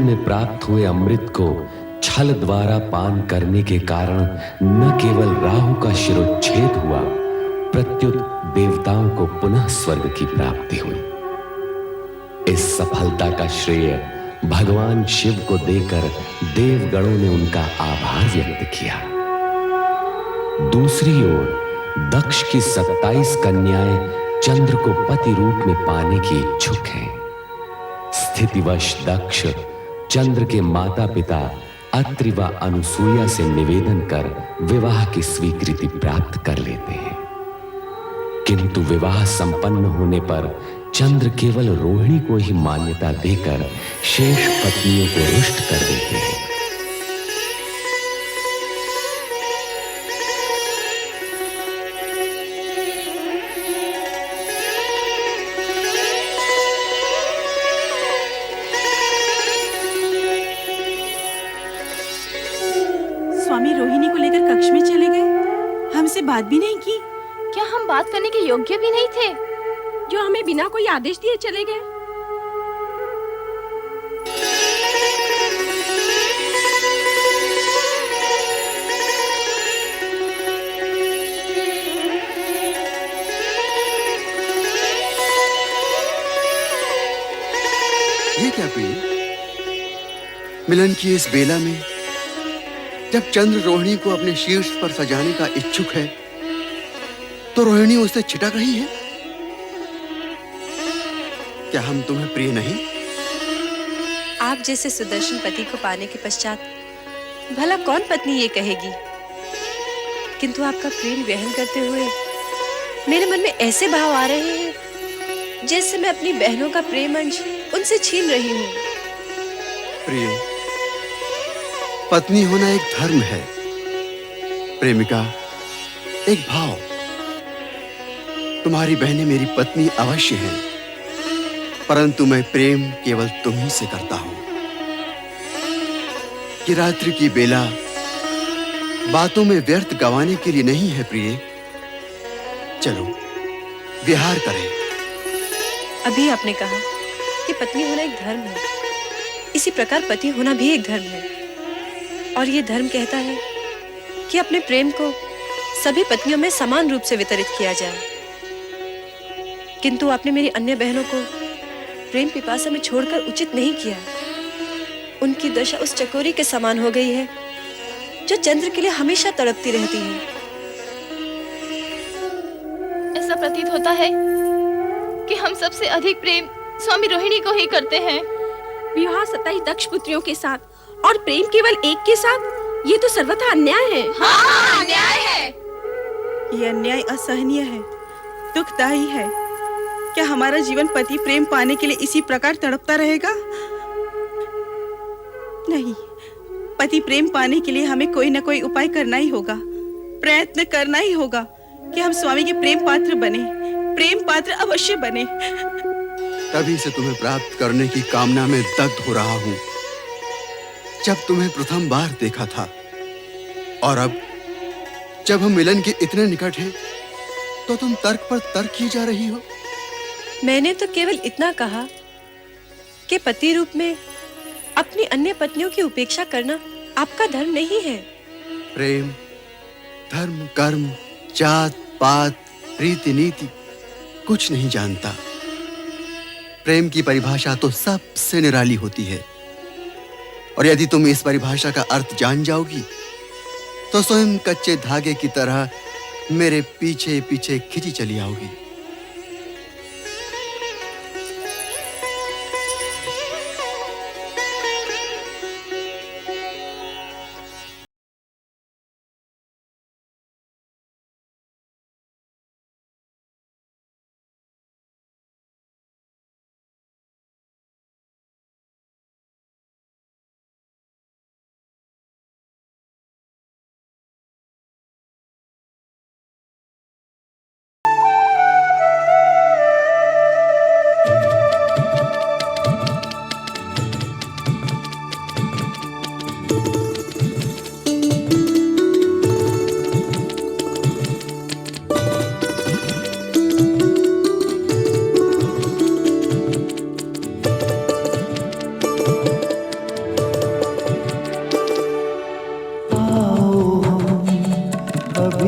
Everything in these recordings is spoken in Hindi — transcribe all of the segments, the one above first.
में प्राप्त हुए अमृत को छल द्वारा पान करने के कारण न केवल राहु का शिरोच्छेद हुआ, प्रत्युत देवताओं को पुनः स्वर्ग की प्राप्ति हुई। इस सफलता का श्रेय भगवान शिव को देकर देवगणों ने उनका आभार व्यक्त किया। दूसरी ओर दक्ष की 27 कन्याएं चंद्र को पति रूप में पाने की इच्छुक हैं। स्थितिवश दक्ष चंद्र के माता पिता अत्रि व अनुसूया से निवेदन कर विवाह की स्वीकृति प्राप्त कर लेते हैं, किंतु विवाह संपन्न होने पर चंद्र केवल रोहिणी को ही मान्यता देकर शेष पत्नियों को रुष्ट कर देते हैं। स्वामी रोहिणी को लेकर कक्ष में चले गए, हमसे बात भी नहीं की। क्या हम बात करने के योग्य भी नहीं थे, जो हमें बिना कोई आदेश दिए चले गए? ये क्या प्रिय, मिलन की इस बेला में जब चंद्र रोहिणी को अपने शीर्ष पर सजाने का इच्छुक है, तो रोहिणी उससे छिटक रही है। क्या हम तुम्हें प्रिय नहीं? आप जैसे सुदर्शन पति को पाने के पश्चात भला कौन पत्नी ये कहेगी? किंतु आपका प्रेम वहन करते हुए मेरे मन में ऐसे भाव आ रहे हैं जैसे मैं अपनी बहनों का प्रेम अंश उनसे छीन रही हूँ। प्रिय, पत्नी होना एक धर्म है, प्रेमिका एक भाव। तुम्हारी बहनें मेरी पत्नी अवश्य हैं, परंतु मैं प्रेम केवल तुम्ही से करता हूं। कि रात्रि की बेला बातों में व्यर्थ गंवाने के लिए नहीं है प्रिय। चलो विहार करें। अभी आपने कहा कि पत्नी होना एक धर्म है, इसी प्रकार पति होना भी एक धर्म है। और ये धर्म कहता है कि अपने प्रेम को सभी पत्नियों में समान रूप से वितरित किया जाए। किंतु आपने मेरी अन्य बहनों को प्रेम पिपासा में छोड़कर उचित नहीं किया। उनकी दशा उस चकोरी के समान हो गई है जो चंद्र के लिए हमेशा तड़पती रहती है। ऐसा प्रतीत होता है कि हम सबसे अधिक प्रेम स्वामी रोहिणी को ही करते हैं। विवाह 27 दक्ष पुत्रियों के साथ और प्रेम केवल एक के साथ, ये तो सर्वथा अन्याय है। हाँ, अन्याय है। ये अन्याय असहनीय है, दुखदायी है। क्या हमारा जीवन पति प्रेम पाने के लिए इसी प्रकार तड़पता रहेगा? नहीं, पति प्रेम पाने के लिए हमें कोई न कोई उपाय करना ही होगा, प्रयत्न करना ही होगा कि हम स्वामी के प्रेम पात्र बने, प्रेम पात्र अवश्य बने। तभी से तुम्हें प्राप्त करने की कामना में दग्ध हो रहा हूं। जब तुम्हें प्रथम बार देखा था और अब जब हम मिलन के इतने निकट हैं, तो तुम तर्क पर तर्क की जा रही हो। मैंने तो केवल इतना कहा कि पति रूप में अपनी अन्य पत्नियों की उपेक्षा करना आपका धर्म नहीं है। प्रेम, धर्म, कर्म, जात पात, रीति नीति कुछ नहीं जानता। प्रेम की परिभाषा तो सबसे निराली होती है, और यदि तुम इस परिभाषा का अर्थ जान जाओगी तो स्वयं कच्चे धागे की तरह मेरे पीछे पीछे खिंची चली आओगी।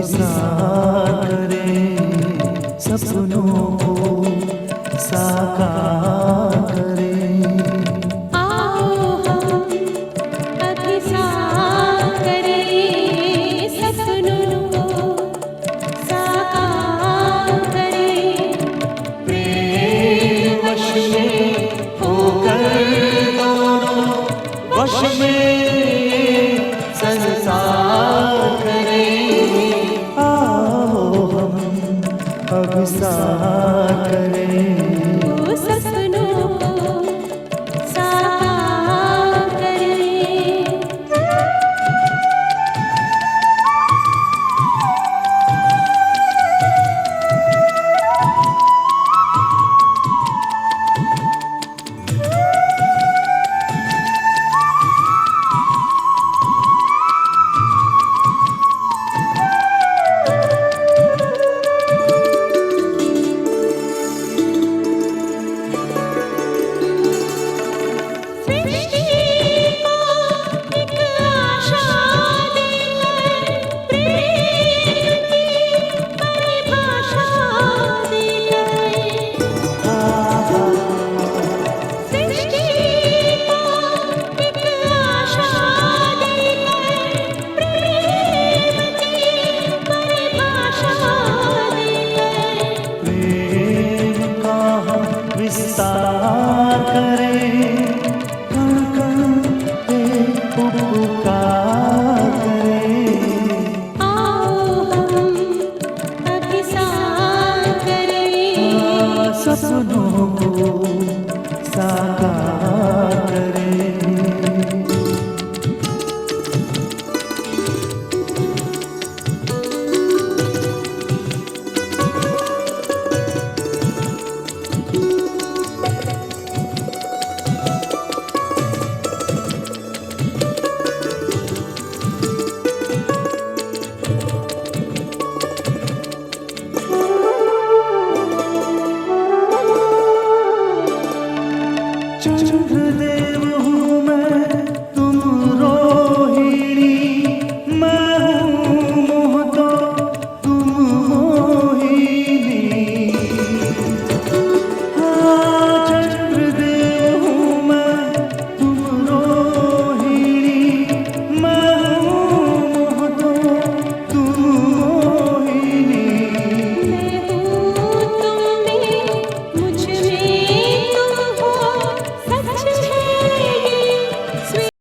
विस्तार करे, सपनों को साकार करे। आओ हम अभिसार करें, सपनों को साकार करें। प्रेम वश में होकर दोनों वश में संसार करें। आओ हम अभिसार करें, वो सपनों को साकार करें। विस्तार करे, कण कण पे